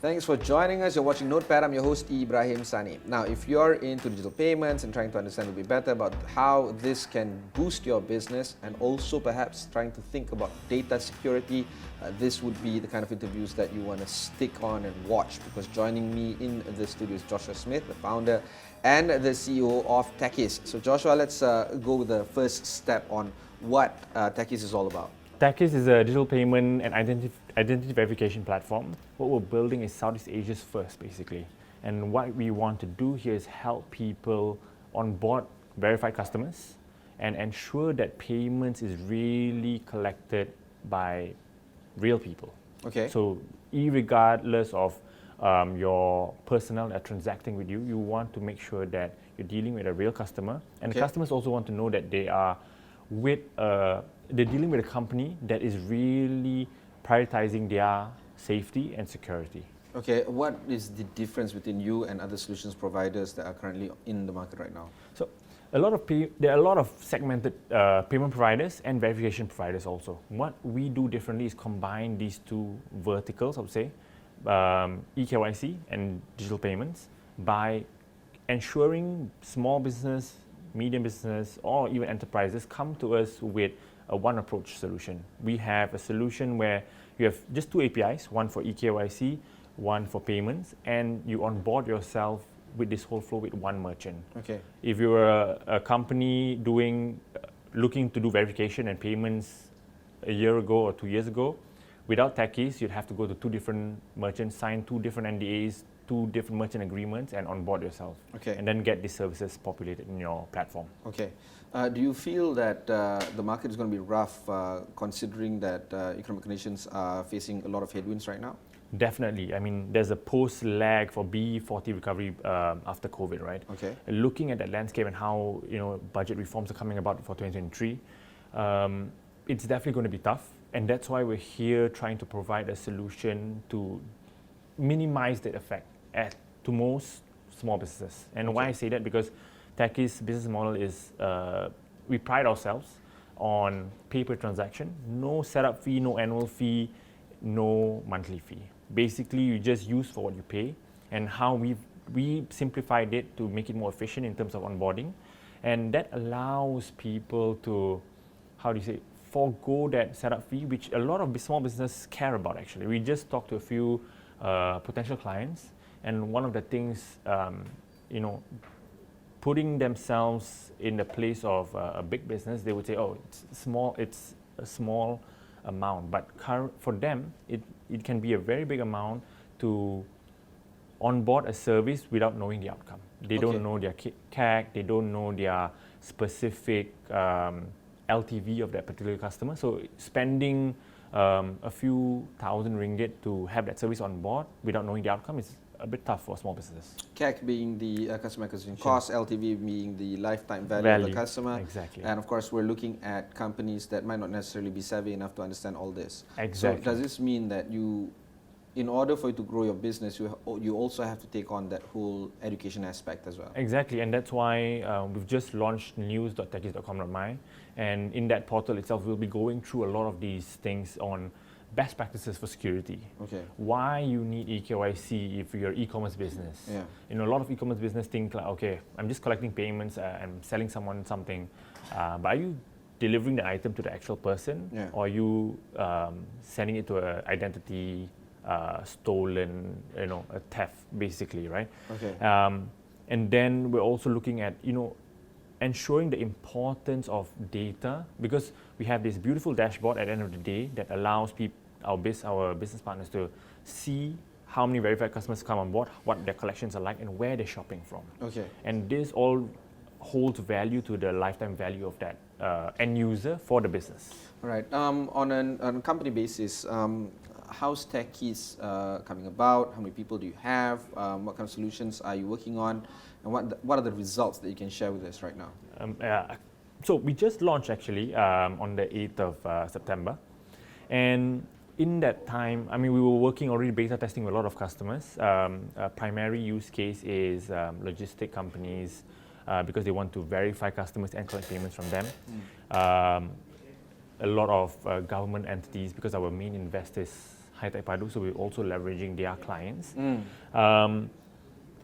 Thanks for joining us. You're watching Notepad. I'm your host, Ibrahim Sani. Now, if you're into digital payments and trying to understand a bit better about how this can boost your business and also perhaps trying to think about data security, this would be the kind of interviews that you want to stick on and watch, because joining me in the studio is Joshua Smith, the founder and the CEO of Tekkis. So Joshua, let's go with the first step on what Tekkis is all about. Tekkis is a digital payment and identity verification platform. What we're building is Southeast Asia's first, basically. And what we want to do here is help people onboard verified customers and ensure that payments is really collected by real people. Okay. So, irregardless of your personnel that are transacting with you, you want to make sure that you're dealing with a real customer. And the customers also want to know that they are they're dealing with a company that is really prioritizing their safety and security. Okay, what is the difference between you and other solutions providers that are currently in the market right now? So, there are a lot of segmented payment providers and verification providers also. What we do differently is combine these two verticals, I would say, eKYC and digital payments, by ensuring small business, medium business, or even enterprises come to us with a one approach solution. We have a solution where you have just two APIs, one for eKYC, one for payments, and you onboard yourself with this whole flow with one merchant. Okay. If you're a company looking to do verification and payments a year ago or 2 years ago, without Tekkis, you'd have to go to two different merchants, sign two different NDAs, two different merchant agreements, and onboard yourself. Okay. And then get these services populated in your platform. Okay. Do you feel that the market is going to be rough, considering that economic conditions are facing a lot of headwinds right now? Definitely. I mean, there's a post-lag for B40 recovery after COVID, right? Okay. Looking at that landscape and how budget reforms are coming about for 2023, it's definitely going to be tough. And that's why we're here trying to provide a solution to minimize that effect to most small businesses. And why I say that, because Tekkis' business model is, we pride ourselves on pay-per-transaction, no setup fee, no annual fee, no monthly fee. Basically, you just use for what you pay, and how we simplified it to make it more efficient in terms of onboarding. And that allows people to, forego that setup fee, which a lot of small businesses care about actually. We just talked to a few potential clients, and one of the things, putting themselves in the place of a big business, they would say, oh, it's a small amount. But for them, it can be a very big amount to onboard a service without knowing the outcome. They don't know their CAC, they don't know their specific LTV of that particular customer. So spending a few thousand ringgit to have that service on board without knowing the outcome is a bit tough for small businesses. CAC being the customer acquisition cost, LTV being the lifetime value of the customer. Exactly. And of course, we're looking at companies that might not necessarily be savvy enough to understand all this. Exactly. So does this mean that in order for you to grow your business, you also have to take on that whole education aspect as well? Exactly, and that's why we've just launched news.tekkis.com.my, and in that portal itself, we'll be going through a lot of these things on best practices for security. Okay. Why you need eKYC if you're an e-commerce business. Yeah. A lot of e-commerce business think like, okay, I'm just collecting payments, I'm selling someone something, but are you delivering the item to the actual person, or are you sending it to an identity stolen, a theft basically, right? Okay. And then we're also looking at, ensuring the importance of data, because we have this beautiful dashboard at the end of the day that allows our business partners to see how many verified customers come on board, what their collections are like, and where they're shopping from. Okay. And this all holds value to the lifetime value of that end user for the business. All right. On a company basis, how's Tekkis coming about? How many people do you have? What kind of solutions are you working on? And what are the results that you can share with us right now? So we just launched actually on the 8th of September. And in that time, we were working already beta testing with a lot of customers. Primary use case is logistic companies because they want to verify customers and collect payments from them. A lot of government entities, because our main investor is High-Tech Padu, so we're also leveraging their clients.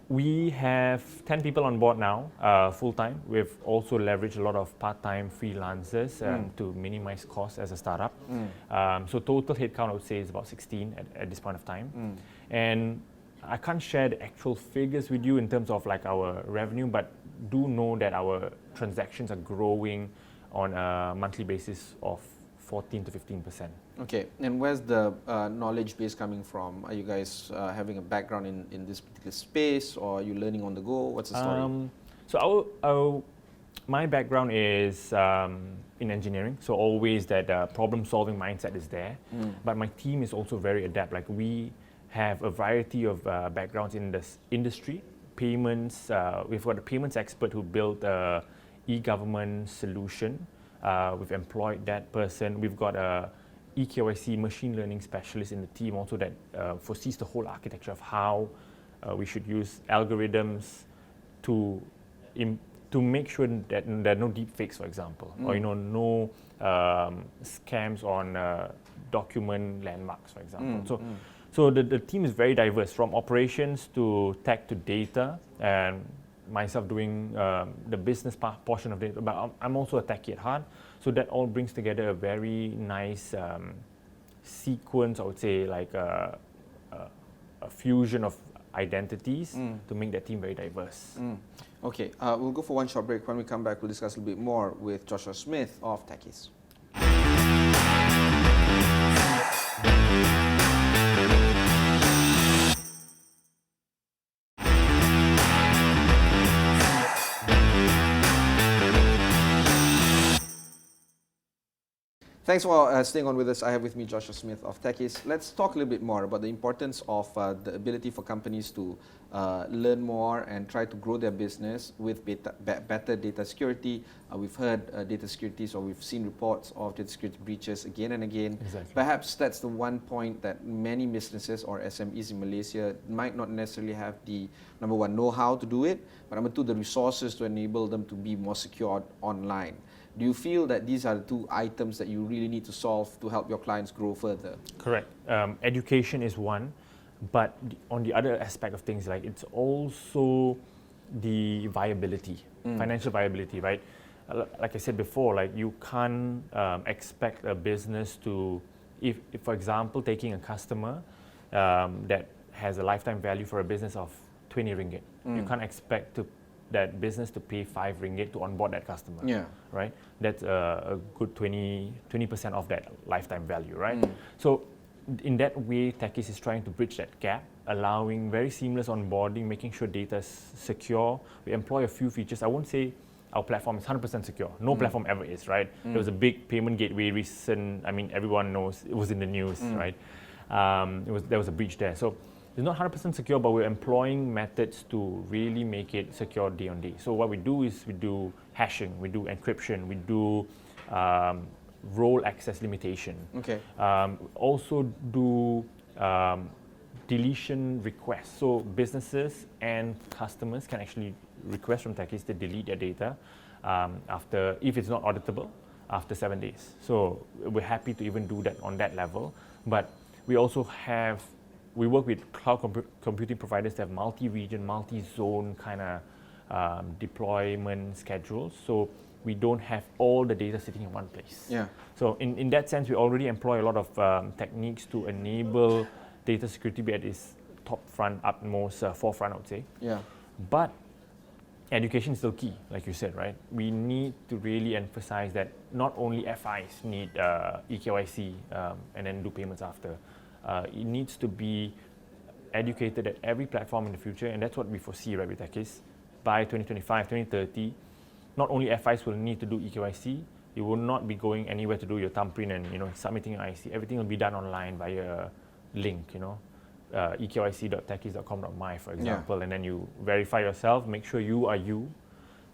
We have 10 people on board now, full-time. We've also leveraged a lot of part-time freelancers to minimize costs as a startup. So total headcount, I would say, is about 16 at this point of time. And I can't share the actual figures with you in terms of like our revenue, but do know that our transactions are growing on a monthly basis of 14 to 15%. Okay, and where's the knowledge base coming from? Are you guys having a background in this particular space, or are you learning on the go? What's the story? So my background is in engineering, so always that problem-solving mindset is there. But my team is also very adept. Like we have a variety of backgrounds in this industry. Payments, we've got a payments expert who built a e-government solution. We've employed that person. We've got a eKYC machine learning specialist in the team also that foresees the whole architecture of how we should use algorithms to make sure that there are no deep fakes, for example, or no scams on document landmarks, for example. So the team is very diverse, from operations to tech to data, and myself doing the business portion of it. But I'm also a techie at heart, so that all brings together a very nice sequence, I would say, like a fusion of identities to make that team very diverse. Okay, we'll go for one short break. When we come back, we'll discuss a little bit more with Joshua Smith of Tekkis. Thanks for staying on with us. I have with me Joshua Smith of Tekkis. Let's talk a little bit more about the importance of the ability for companies to learn more and try to grow their business with better data security. We've heard data security, so we've seen reports of data security breaches again and again. Exactly. Perhaps that's the one point that many businesses or SMEs in Malaysia might not necessarily have the, number one, know-how to do it, but number two, the resources to enable them to be more secured online. Do you feel that these are the two items that you really need to solve to help your clients grow further? Correct. Education is one, but on the other aspect of things, like it's also the viability, financial viability, right? Like I said before, like you can't expect a business to, if for example, taking a customer that has a lifetime value for a business of 20 ringgit, you can't expect that business to pay 5 ringgit to onboard that customer. Yeah. Right? That's a good 20% of that lifetime value, right? So in that way, Tekkis is trying to bridge that gap, allowing very seamless onboarding, making sure data is secure. We employ a few features. I won't say our platform is 100% secure. No platform ever is, right? There was a big payment gateway everyone knows, it was in the news, right? There was a breach there. So it's not 100% secure, but we're employing methods to really make it secure day on day. So what we do is we do hashing, we do encryption, we do role access limitation. Okay. Also do deletion requests. So businesses and customers can actually request from Tekkis to delete their data if it's not auditable, after 7 days. So we're happy to even do that on that level. But we also we work with cloud computing providers that have multi-region, multi-zone kind of deployment schedules. So we don't have all the data sitting in one place. Yeah. So in that sense, we already employ a lot of techniques to enable data security be at its utmost forefront, I would say. Yeah. But education is still key, like you said, right? We need to really emphasize that not only FIs need eKYC and then do payments after. It needs to be educated at every platform in the future, and that's what we foresee, right, with Tekkis. By 2025, 2030, not only FIs will need to do eKYC, you will not be going anywhere to do your thumbprint and submitting your IC. Everything will be done online via link, ekyc.tekkis.com.my, for example, and then you verify yourself, make sure you are you,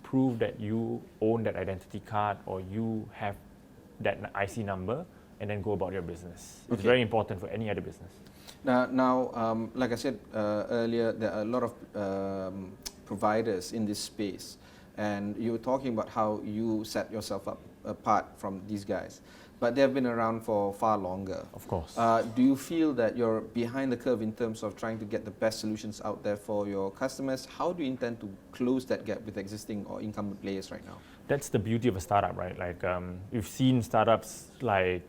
prove that you own that identity card or you have that IC number, and then go about your business. It's very important for any other business. Now, like I said earlier, there are a lot of providers in this space. and you were talking about how you set yourself up apart from these guys. But they've been around for far longer. Of course. Do you feel that you're behind the curve in terms of trying to get the best solutions out there for your customers? How do you intend to close that gap with existing or incumbent players right now? That's the beauty of a startup, right? Like we've seen startups like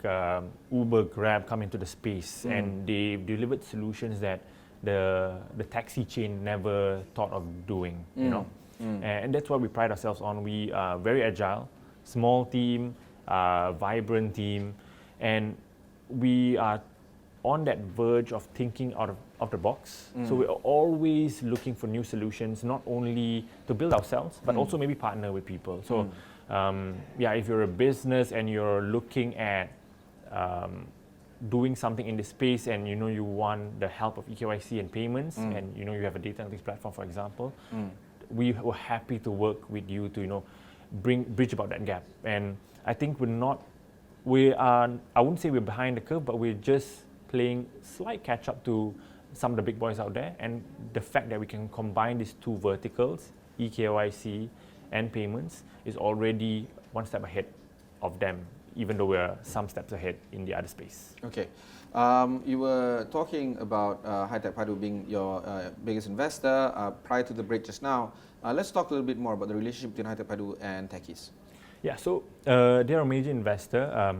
Uber, Grab come into the space, and they've delivered solutions that the taxi chain never thought of doing. You know, and that's what we pride ourselves on. We are very agile, small team. Vibrant team, and we are on that verge of thinking out of the box. So we're always looking for new solutions, not only to build ourselves, but also maybe partner with people. So if you're a business and you're looking at doing something in this space, and you want the help of eKYC and payments, and you have a data analytics platform, for example, we were happy to work with you to bridge about that gap. And I think I wouldn't say we're behind the curve, but we're just playing slight catch up to some of the big boys out there. And the fact that we can combine these two verticals, eKYC and payments, is already one step ahead of them, even though we're some steps ahead in the other space. Okay. You were talking about High-Tech Padu being your biggest investor prior to the break just now. Let's talk a little bit more about the relationship between High-Tech Padu and tekkis. Yeah, so they're a major investor,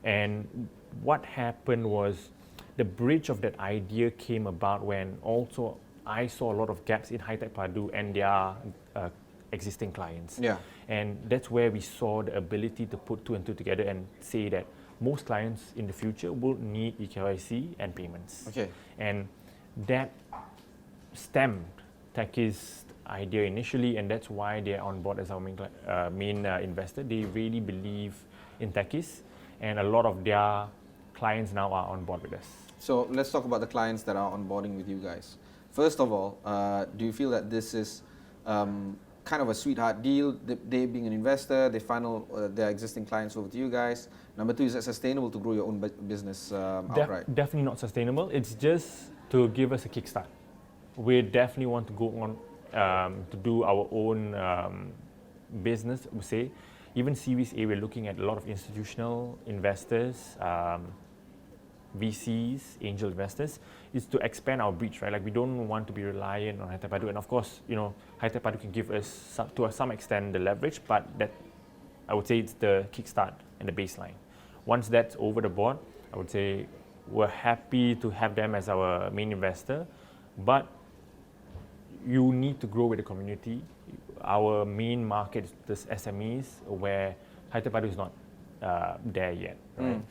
and what happened was the bridge of that idea came about when also I saw a lot of gaps in High-Tech Padu and their existing clients. Yeah. And that's where we saw the ability to put two and two together and say that most clients in the future will need eKYC and payments. Okay. And that stemmed tekkis' idea initially, and that's why they're on board as our main investor. They really believe in tekkis, and a lot of their clients now are on board with us. So let's talk about the clients that are onboarding with you guys. First of all, do you feel that this is kind of a sweetheart deal? They being an investor, they funnel their existing clients over to you guys. Number two, is it sustainable to grow your own business outright? Definitely not sustainable. It's just to give us a kickstart. We definitely want to go on to do our own business, we say. Even Series A, we're looking at a lot of institutional investors, VCs, angel investors, is to expand our reach, right? Like, we don't want to be reliant on High-Tech Padu. And of course, High-Tech Padu can give us, to some extent, the leverage, but that, I would say, it's the kickstart and the baseline. Once that's over the board, I would say we're happy to have them as our main investor, but you need to grow with the community. Our main market is the SMEs, where High-Tech Padu is not there yet, right?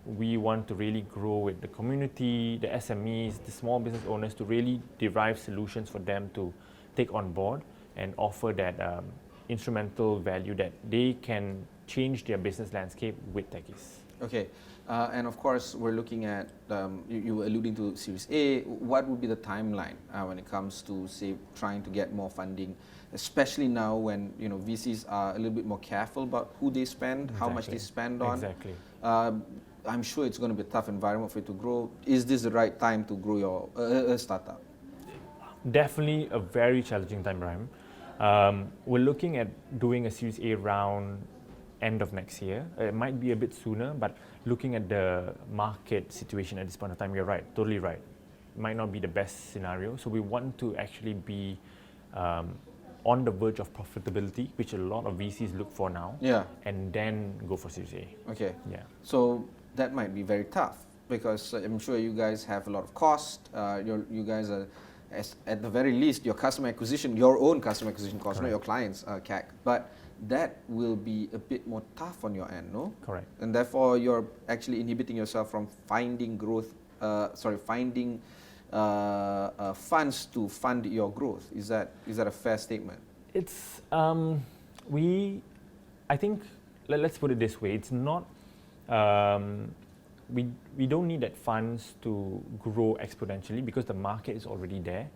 We want to really grow with the community, the SMEs, the small business owners, to really derive solutions for them to take on board and offer that instrumental value that they can change their business landscape with tekkis. Okay. And of course, we're looking at, you were alluding to Series A. What would be the timeline when it comes to, say, trying to get more funding, especially now when VCs are a little bit more careful about who they spend, how much they spend on? Exactly. I'm sure it's going to be a tough environment for you to grow. Is this the right time to grow your startup? Definitely a very challenging time, Ibrahim. We're looking at doing a Series A round end of next year. It might be a bit sooner, but looking at the market situation at this point of time, you're right, totally right. It might not be the best scenario. So we want to actually be on the verge of profitability, which a lot of VCs look for now. Yeah. And then go for Series A. Okay. Yeah. So that might be very tough, because I'm sure you guys have a lot of cost. You guys are, at the very least, your own customer acquisition cost, not your clients' CAC. But that will be a bit more tough on your end, no? Correct. And therefore, you're actually inhibiting yourself from finding funds to fund your growth. Is that a fair statement? It's I think let's put it this way. It's not we don't need that funds to grow exponentially, because the market is already there.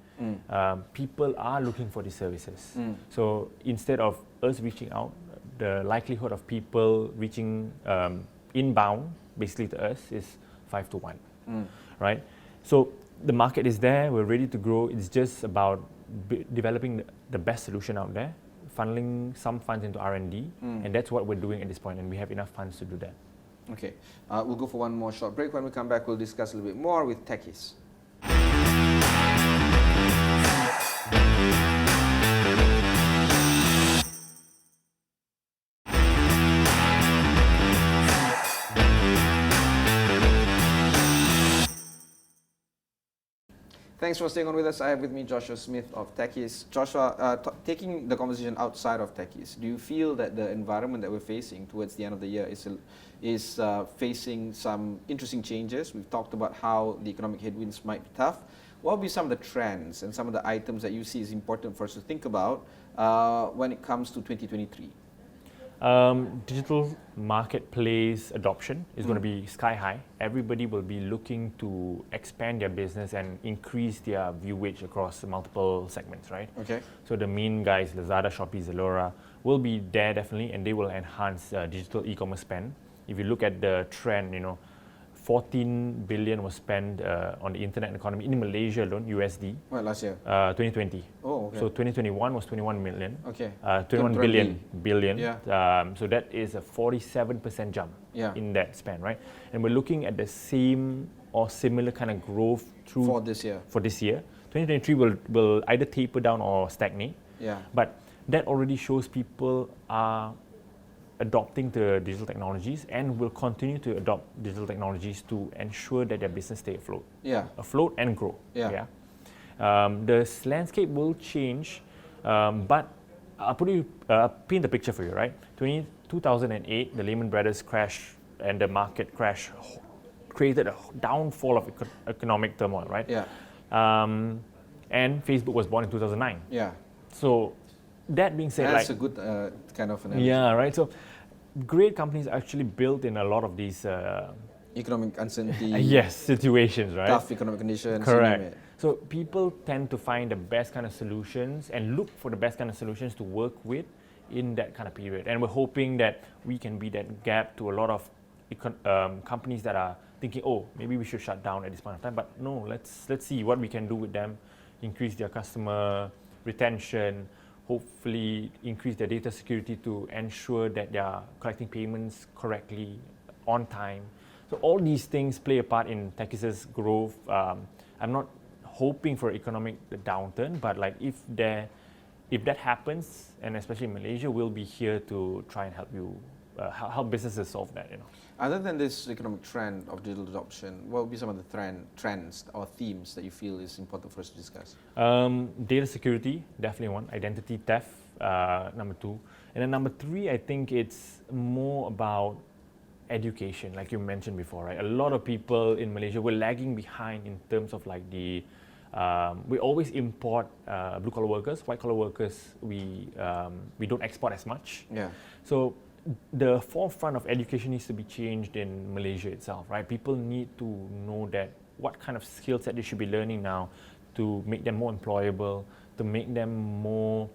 People are looking for these services. So instead of us reaching out, the likelihood of people reaching inbound basically to us is 5 to 1, right? So the market is there, we're ready to grow. It's just about developing the best solution out there funneling some funds into R&D, and that's what we're doing at this point, and we have enough funds to do that. Okay, we'll go for one more short break. When we come back, we'll discuss a little bit more with techies. Thanks for staying on with us. I have with me Joshua Smith of Tekkis. Joshua, taking the conversation outside of Tekkis, do you feel that the environment that we're facing towards the end of the year is facing some interesting changes? We've talked about how the economic headwinds might be tough. What will be some of the trends and some of the items that you see is important for us to think about when it comes to 2023? Digital marketplace adoption is going to be sky high. Everybody will be looking to expand their business and increase their viewage across multiple segments, right? Okay. So the main guys, Lazada, Shopee, Zalora, will be there definitely, and they will enhance digital e-commerce spend. If you look at the trend, 14 billion was spent on the internet economy in Malaysia alone, USD. What, last year? 2020. Oh, okay. So 2021 was 21 million. Okay. 21 billion. Yeah. So that is a 47% jump in that span, right? And we're looking at the same or similar kind of growth through for this year. 2023 will either taper down or stagnate. Yeah. But that already shows people are adopting the digital technologies and will continue to adopt digital technologies to ensure that their business stay afloat. Yeah. Afloat and grow. Yeah. The landscape will change, but I'll paint the picture for you, right? 2008, the Lehman Brothers crash and the market crash created a downfall of economic turmoil, right? Yeah. And Facebook was born in 2009. Yeah. So that being said, that's a good kind of analogy. Yeah, right. So great companies actually built in a lot of these economic uncertainty. Situations, right? Tough economic conditions. Correct. So people tend to find the best kind of solutions and look for the best kind of solutions to work with in that kind of period. And we're hoping that we can be that gap to a lot of companies that are thinking, oh, maybe we should shut down at this point of time. But no, let's see what we can do with them, increase their customer retention, hopefully increase their data security to ensure that they are collecting payments correctly, on time. So all these things play a part in Tekkis' growth. I'm not hoping for economic downturn, but like if that happens, and especially in Malaysia, we'll be here to try and help you, help businesses solve that. Other than this economic trend of digital adoption, what would be some of the trends or themes that you feel is important for us to discuss? Data security, definitely one. Identity theft, number two. And then number three, I think it's more about education, like you mentioned before, right? A lot of people in Malaysia were lagging behind in terms of like we always import blue-collar workers. White-collar workers, we don't export as much. Yeah. So the forefront of education needs to be changed in Malaysia itself, right? People need to know that what kind of skills that they should be learning now to make them more employable, to make them more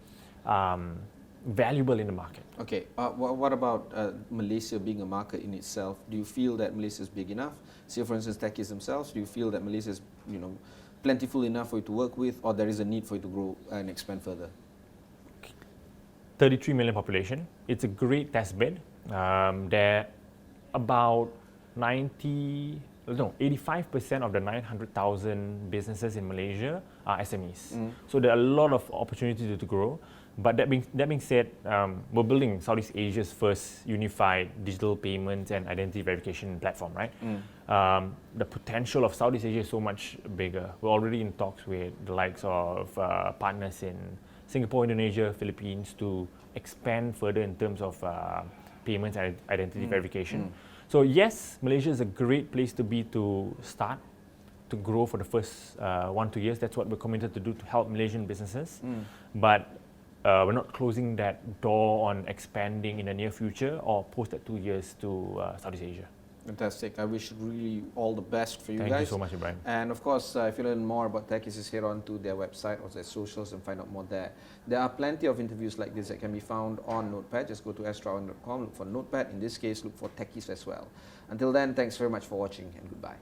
valuable in the market. Okay, what about Malaysia being a market in itself? Do you feel that Malaysia is big enough? Say, for instance, techies themselves, do you feel that Malaysia is, plentiful enough for you to work with, or there is a need for you to grow and expand further? 33 million population. It's a great test bed. There about 85% of the 900,000 businesses in Malaysia are SMEs. So there are a lot of opportunities to grow. But that being said, we're building Southeast Asia's first unified digital payments and identity verification platform, right? The potential of Southeast Asia is so much bigger. We're already in talks with the likes of partners in Singapore, Indonesia, Philippines to expand further in terms of payments and identity verification. So yes, Malaysia is a great place to be to start, to grow for the first 1-2 years. That's what we're committed to do to help Malaysian businesses. But we're not closing that door on expanding in the near future or post that 2 years to Southeast Asia. Fantastic. I wish really all the best for you guys. Thank you so much, Ibrahim. And of course, if you learn more about Tekkis, just head on to their website or their socials and find out more there. There are plenty of interviews like this that can be found on Notepad. Just go to astro.com, look for Notepad. In this case, look for Tekkis as well. Until then, thanks very much for watching and goodbye.